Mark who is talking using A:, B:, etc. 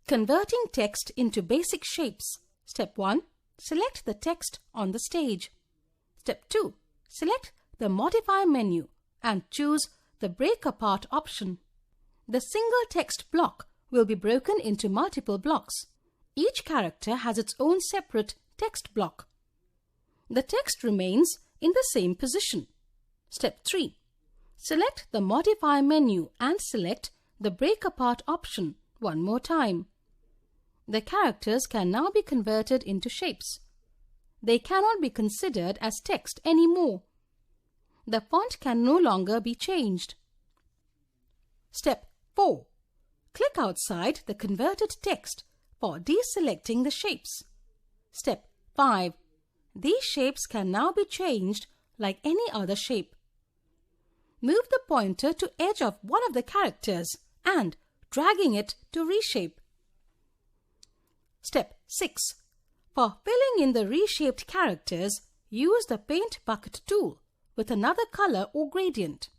A: Converting text into basic shapes. Step 1. Select the text on the stage. Step 2. Select the Modify menu and choose the Break Apart option. The single text block will be broken into multiple blocks. Each character has its own separate text block. The text remains in the same position. Step 3. Select the Modify menu and select the Break Apart option one more time. The characters can now be converted into shapes. They cannot be considered as text anymore. The font can no longer be changed. Step 4. Click outside the converted text for deselecting the shapes. Step 5. These shapes can now be changed like any other shape. Move the pointer to edge of one of the characters and dragging it to reshape. Step 6. For filling in the reshaped characters, use the Paint Bucket tool with another color or gradient.